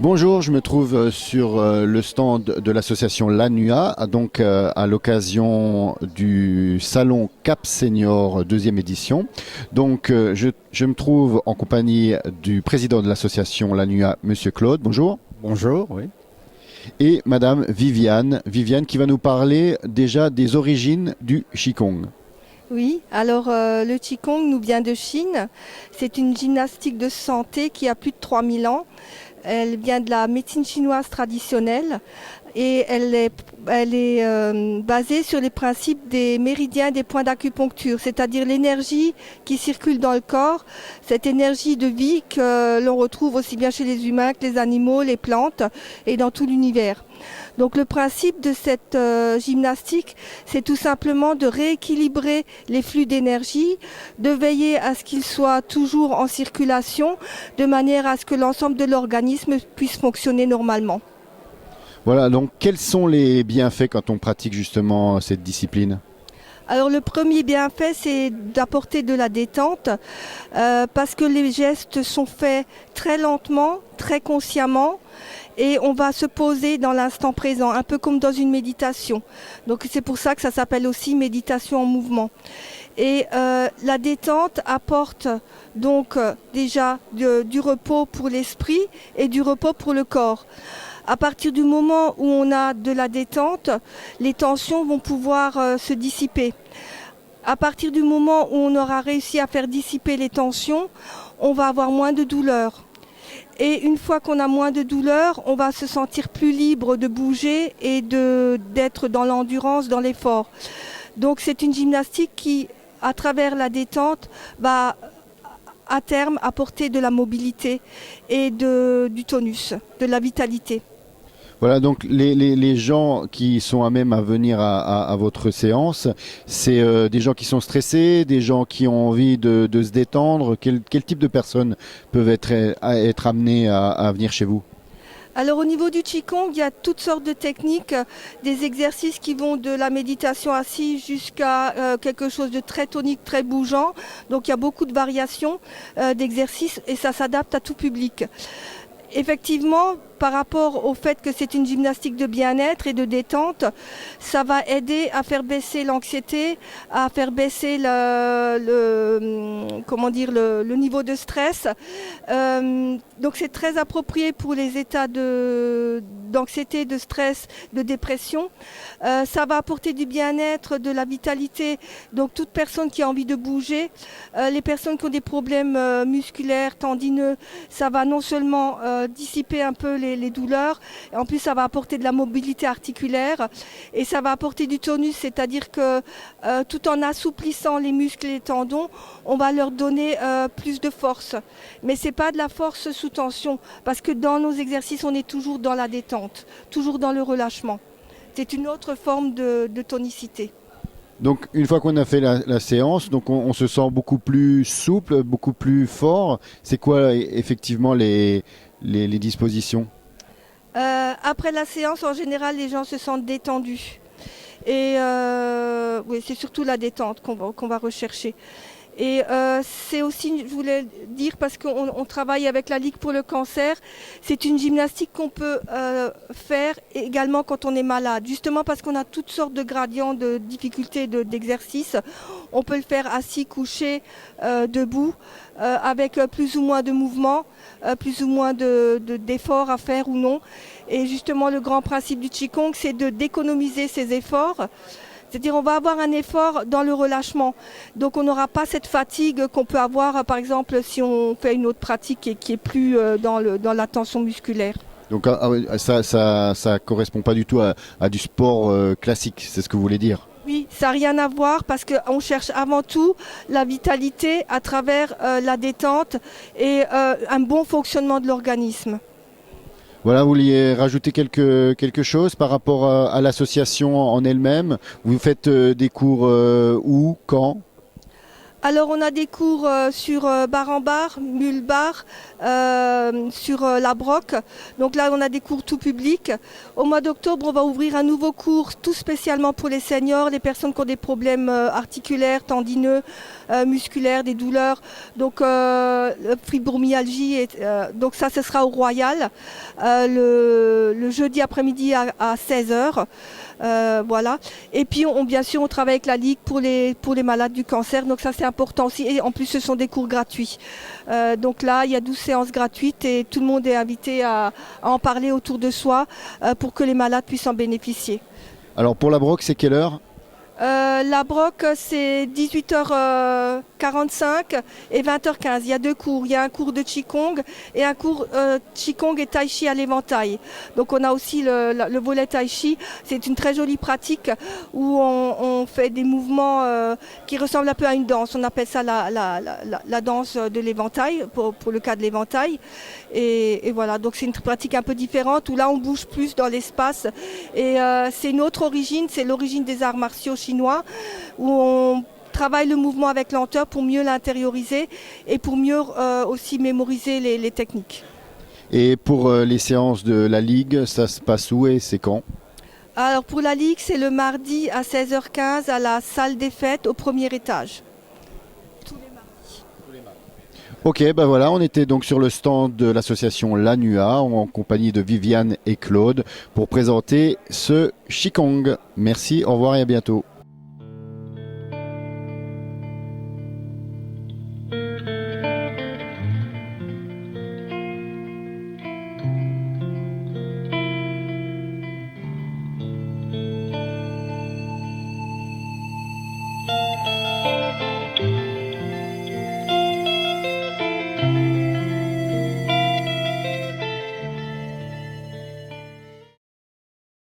Bonjour, je me trouve sur le stand de l'association Lanua, donc à l'occasion du salon Cap Senior deuxième édition. Donc je me trouve en compagnie du président de l'association Lanua, Monsieur Claude. Bonjour. Bonjour, oui. Et Madame Viviane qui va nous parler déjà des origines du Qigong. Oui, alors le Qigong nous vient de Chine. C'est une gymnastique de santé qui a plus de 3000 ans. Elle vient de la médecine chinoise traditionnelle et elle est basée sur les principes des méridiens des points d'acupuncture, c'est-à-dire l'énergie qui circule dans le corps, cette énergie de vie que l'on retrouve aussi bien chez les humains que les animaux, les plantes et dans tout l'univers. Donc le principe de cette gymnastique, c'est tout simplement de rééquilibrer les flux d'énergie, de veiller à ce qu'ils soient toujours en circulation, de manière à ce que l'ensemble de l'organisme puisse fonctionner normalement. Voilà, donc quels sont les bienfaits quand on pratique justement cette discipline? Alors le premier bienfait, c'est d'apporter de la détente parce que les gestes sont faits très lentement, très consciemment et on va se poser dans l'instant présent, un peu comme dans une méditation. Donc c'est pour ça que ça s'appelle aussi méditation en mouvement. Et la détente apporte donc déjà du repos pour l'esprit et du repos pour le corps. À partir du moment où on a de la détente, les tensions vont pouvoir se dissiper. À partir du moment où on aura réussi à faire dissiper les tensions, on va avoir moins de douleur. Et une fois qu'on a moins de douleur, on va se sentir plus libre de bouger et d'être dans l'endurance, dans l'effort. Donc c'est une gymnastique qui, à travers la détente, va à terme apporter de la mobilité et du tonus, de la vitalité. Voilà, donc les gens qui sont à même à venir à votre séance, c'est des gens qui sont stressés, des gens qui ont envie de se détendre. Quel type de personnes peuvent être amenées à venir chez vous? Alors au niveau du Qigong, il y a toutes sortes de techniques, des exercices qui vont de la méditation assise jusqu'à quelque chose de très tonique, très bougeant. Donc il y a beaucoup de variations d'exercices et ça s'adapte à tout public. Effectivement, par rapport au fait que c'est une gymnastique de bien-être et de détente, ça va aider à faire baisser l'anxiété, à faire baisser le niveau de stress. Donc c'est très approprié pour les états d'anxiété, de stress, de dépression. Ça va apporter du bien-être, de la vitalité. Donc toute personne qui a envie de bouger, les personnes qui ont des problèmes musculaires, tendineux, ça va non seulement dissiper un peu les douleurs, et en plus ça va apporter de la mobilité articulaire et ça va apporter du tonus, c'est-à-dire que tout en assouplissant les muscles et les tendons, on va leur donner plus de force. Mais c'est pas de la force sous tension, parce que dans nos exercices, on est toujours dans la détente, toujours dans le relâchement. C'est une autre forme de tonicité. Donc une fois qu'on a fait la séance, donc on se sent beaucoup plus souple, beaucoup plus fort. C'est quoi effectivement les dispositions? Après la séance, en général, les gens se sentent détendus. Et oui, c'est surtout la détente qu'on va rechercher. Et c'est aussi, je voulais dire, parce qu'on travaille avec la Ligue pour le cancer, c'est une gymnastique qu'on peut faire également quand on est malade. Justement parce qu'on a toutes sortes de gradients de difficultés d'exercice. On peut le faire assis, couché, debout, avec plus ou moins de mouvements, plus ou moins d'efforts à faire ou non. Et justement, le grand principe du Qigong, c'est d'économiser ces efforts. C'est-à-dire on va avoir un effort dans le relâchement. Donc on n'aura pas cette fatigue qu'on peut avoir, par exemple, si on fait une autre pratique qui est plus dans la tension musculaire. Donc ça correspond pas du tout à du sport classique, c'est ce que vous voulez dire? Oui, ça n'a rien à voir parce qu'on cherche avant tout la vitalité à travers la détente et un bon fonctionnement de l'organisme. Voilà, vous vouliez rajouter quelque chose par rapport à l'association en elle-même? Vous faites des cours où, quand? Alors on a des cours sur bar en bar, mule bar, sur la broc. Donc là on a des cours tout public. Au mois d'octobre on va ouvrir un nouveau cours tout spécialement pour les seniors, les personnes qui ont des problèmes articulaires, tendineux, musculaires, des douleurs. Donc fibromyalgie. Donc ça ce sera au Royal le jeudi après-midi à 16h. Voilà. Et puis bien sûr on travaille avec la Ligue pour les malades du cancer, donc ça c'est important aussi, et en plus ce sont des cours gratuits. Donc là il y a 12 séances gratuites et tout le monde est invité à en parler autour de soi pour que les malades puissent en bénéficier. Alors pour la broc, c'est quelle heure? La broc, c'est 18h45 et 20h15. Il y a deux cours. Il y a un cours de Qigong et un cours Qigong et Tai Chi à l'éventail. Donc on a aussi le volet Tai Chi. C'est une très jolie pratique où on fait des mouvements qui ressemblent un peu à une danse. On appelle ça la danse de l'éventail, pour le cas de l'éventail. Et voilà, donc c'est une pratique un peu différente où là on bouge plus dans l'espace. Et c'est une autre origine, c'est l'origine des arts martiaux chinois, où on travaille le mouvement avec lenteur pour mieux l'intérioriser et pour mieux aussi mémoriser les techniques. Et pour les séances de la Ligue, ça se passe où et c'est quand? Alors pour la Ligue, c'est le mardi à 16h15 à la salle des fêtes au premier étage. Tous les mardis. Ok, ben voilà, on était donc sur le stand de l'association Lanua en compagnie de Viviane et Claude pour présenter ce Qigong. Merci, au revoir et à bientôt.